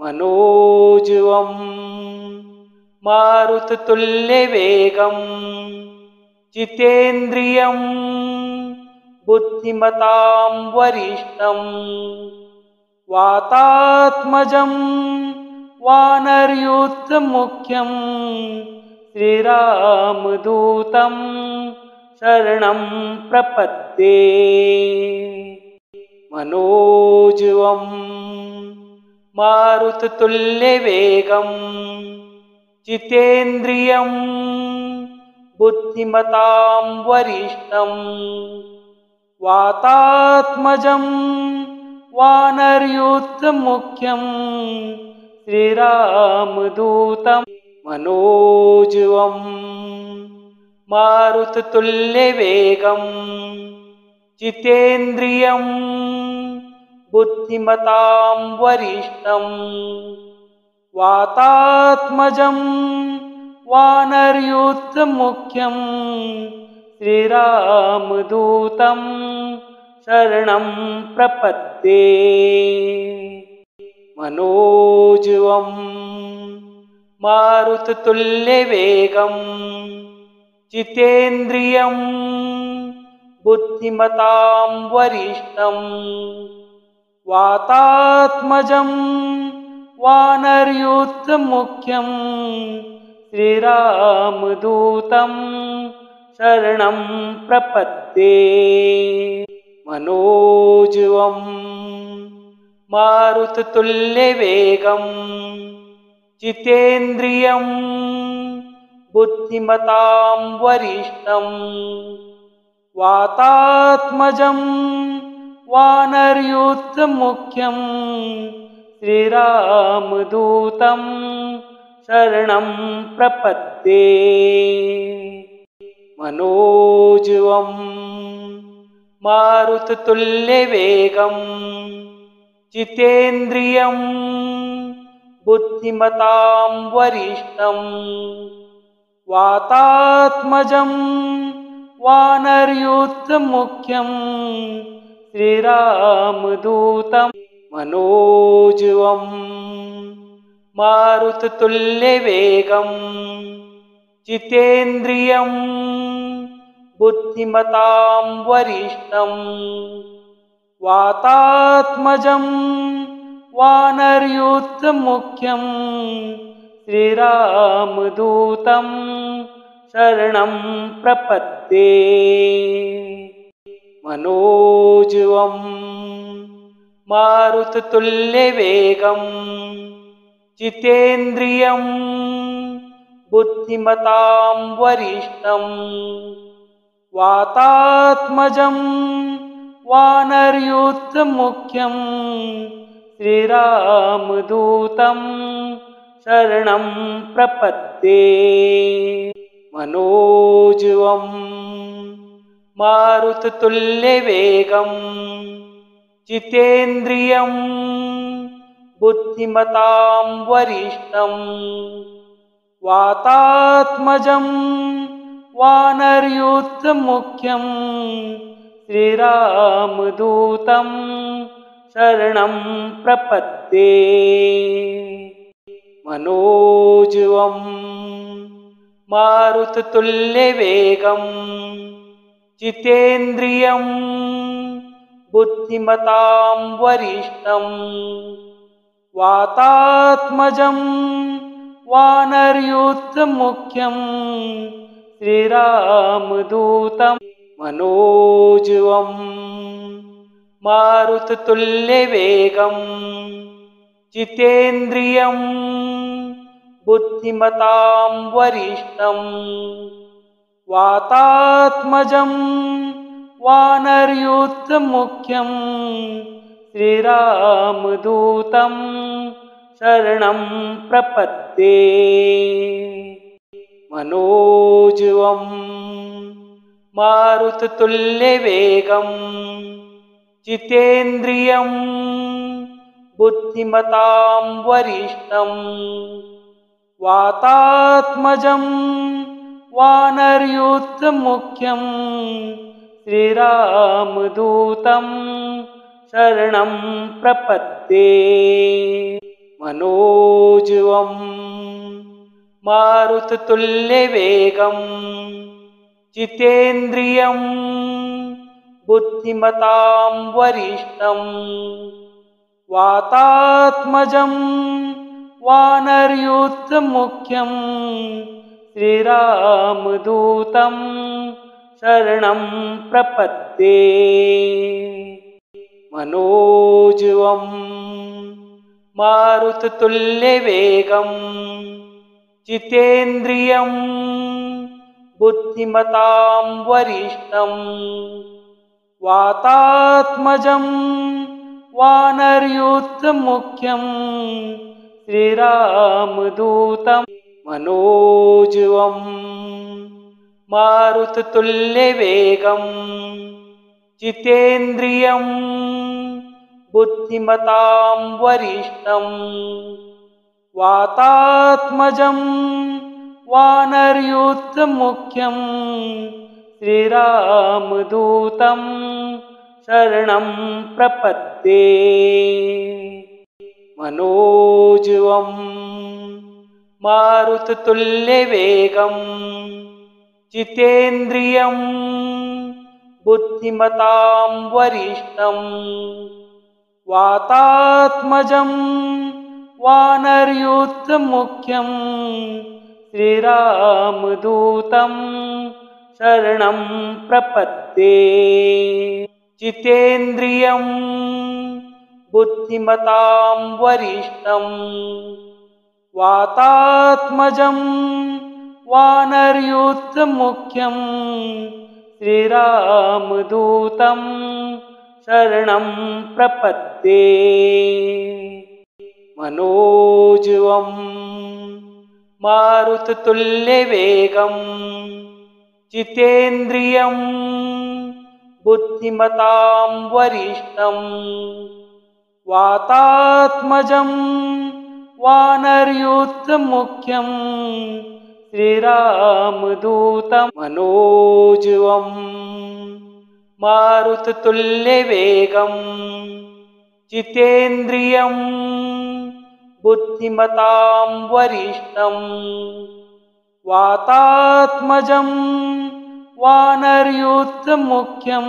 मनोजवं मारुततुल्यवेगं जितेन्द्रियं बुद्धिमतां वरिष्ठं वातात्मजं वानरयूथमुख्यं श्रीरामदूतं शरणं प्रपद्ये। मनोजवं मारुततुल्यवेगं जितेन्द्रियं बुद्धिमतां वरिष्ठं वातात्मजं वानरयूथमुख्यं श्रीरामदूतं। मनोजवं मारुततुल्यवेगं जितेन्द्रियं बुद्धिमतां वरिष्ठं वातात्मजं वानरयूथमुख्यं श्रीरामदूतं शरणं प्रपद्ये। मनोजवं मारुततुल्यवेगं जितेन्द्रियं बुद्धिमतां वरिष्ठं वातात्मजं वानरयूथमुख्यं श्रीरामदूतं शरणं प्रपद्ये। मनोजवं मारुततुल्यवेगं जितेन्द्रियं बुद्धिमतां वरिष्ठं वातात्मजं वानरयूथमुख्यं श्रीरामदूतं शरणं प्रपद्ये। मनोजवं मारुततुल्यवेगं जितेन्द्रियं बुद्धिमतां वरिष्ठं वातात्मजं वानरयूथमुख्यं श्रीरामदूतं। मनोजवं मारुततुल्यवेगं जितेन्द्रियं बुद्धिमतां वरिष्ठं वातात्मजं वानरयूथमुख्यं श्रीरामदूतं शरणं प्रपद्ये। मनोजवं मारुततुल्यवेगं जितेन्द्रियं बुद्धिमतां वरिष्ठं वातात्मजं वानरयूथमुख्यं श्रीरामदूतं शरणं प्रपद्ये। मनोजवं मारुततुल्यवेगं जितेन्द्रियं बुद्धिमतां वरिष्ठं वातात्मजं वानरयूथमुख्यं श्रीरामदूतं शरणं प्रपद्ये। मनोजवं मारुततुल्यवेगं जितेन्द्रियं बुद्धिमतां वरिष्ठं वातात्मजं वानरयूथमुख्यं श्रीरामदूतं। मनोजवं मारुततुल्यवेगं जितेन्द्रियं बुद्धिमतां वरिष्ठं वातात्मजं वानरयूथमुख्यं श्रीरामदूतं शरणं प्रपद्ये। मनोजवं मारुततुल्यवेगं जितेन्द्रियं बुद्धिमतां वरिष्ठं वातात्मजं वानरयूथमुख्यं श्रीरामदूतं शरणं प्रपद्ये। मनोजवं मारुततुल्यवेगं जितेन्द्रियं बुद्धिमतां वरिष्ठं वातात्मजं वानरयूथमुख्यं श्रीरामदूतं शरणं प्रपद्ये। मनोजवं मारुततुल्यवेगं जितेन्द्रियं बुद्धिमतां वरिष्ठं वातात्मजं वानरयूथमुख्यं श्रीरामदूतं। मनोजवं मारुततुल्यवेगं जितेन्द्रियं बुद्धिमतां वरिष्ठं वातात्मजं वानरयूथमुख्यं श्रीरामदूतं शरणं प्रपद्ये। मनोजवं मारुततुल्यवेगं जितेन्द्रियं बुद्धिमतां वरिष्ठं वातात्मजं वानरयूथमुख्यं श्रीरामदूतं शरणं प्रपद्ये। जितेन्द्रियं बुद्धिमतां वरिष्ठं वातात्मजं वानरयूथमुख्यं श्रीरामदूतं शरणं प्रपद्ये। मनोजवं मारुततुल्यवेगं जितेन्द्रियं बुद्धिमतां वरिष्ठं वातात्मजं वानरयूथमुख्यं श्रीरामदूतं। मनोजवं मारुततुल्यवेगं जितेन्द्रियं बुद्धिमतां वरिष्ठं वातात्मजं वानरयूथमुख्यं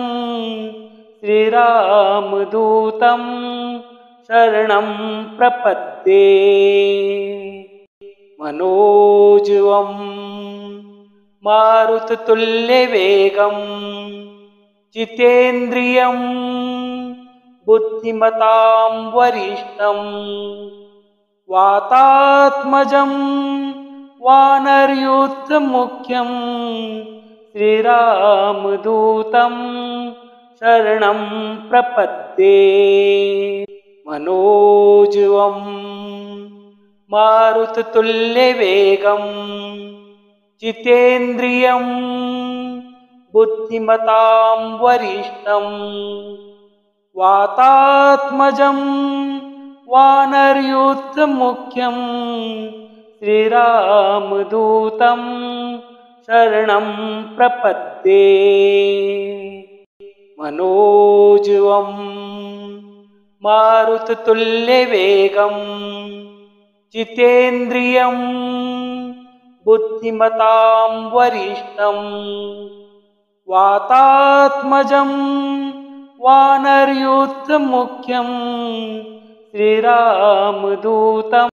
श्रीरामदूतं शरणं प्रपद्ये। मनोजवं मारुततुल्यवेगं जितेन्द्रियं बुद्धिमतां वरिष्ठं वातात्मजं वानरयूथमुख्यं श्रीरामदूतं शरणं प्रपद्ये। मनोजवं मारुततुल्यवेगं जितेन्द्रियं बुद्धिमतां वरिष्ठं वातात्मजं वानरयूथमुख्यं श्रीरामदूतं शरणं प्रपद्ये। मनोजवं मारुततुल्यवेगं जितेन्द्रियं बुद्धिमतां वरिष्ठं वातात्मजं वानरयूथमुख्यं श्रीरामदूतं।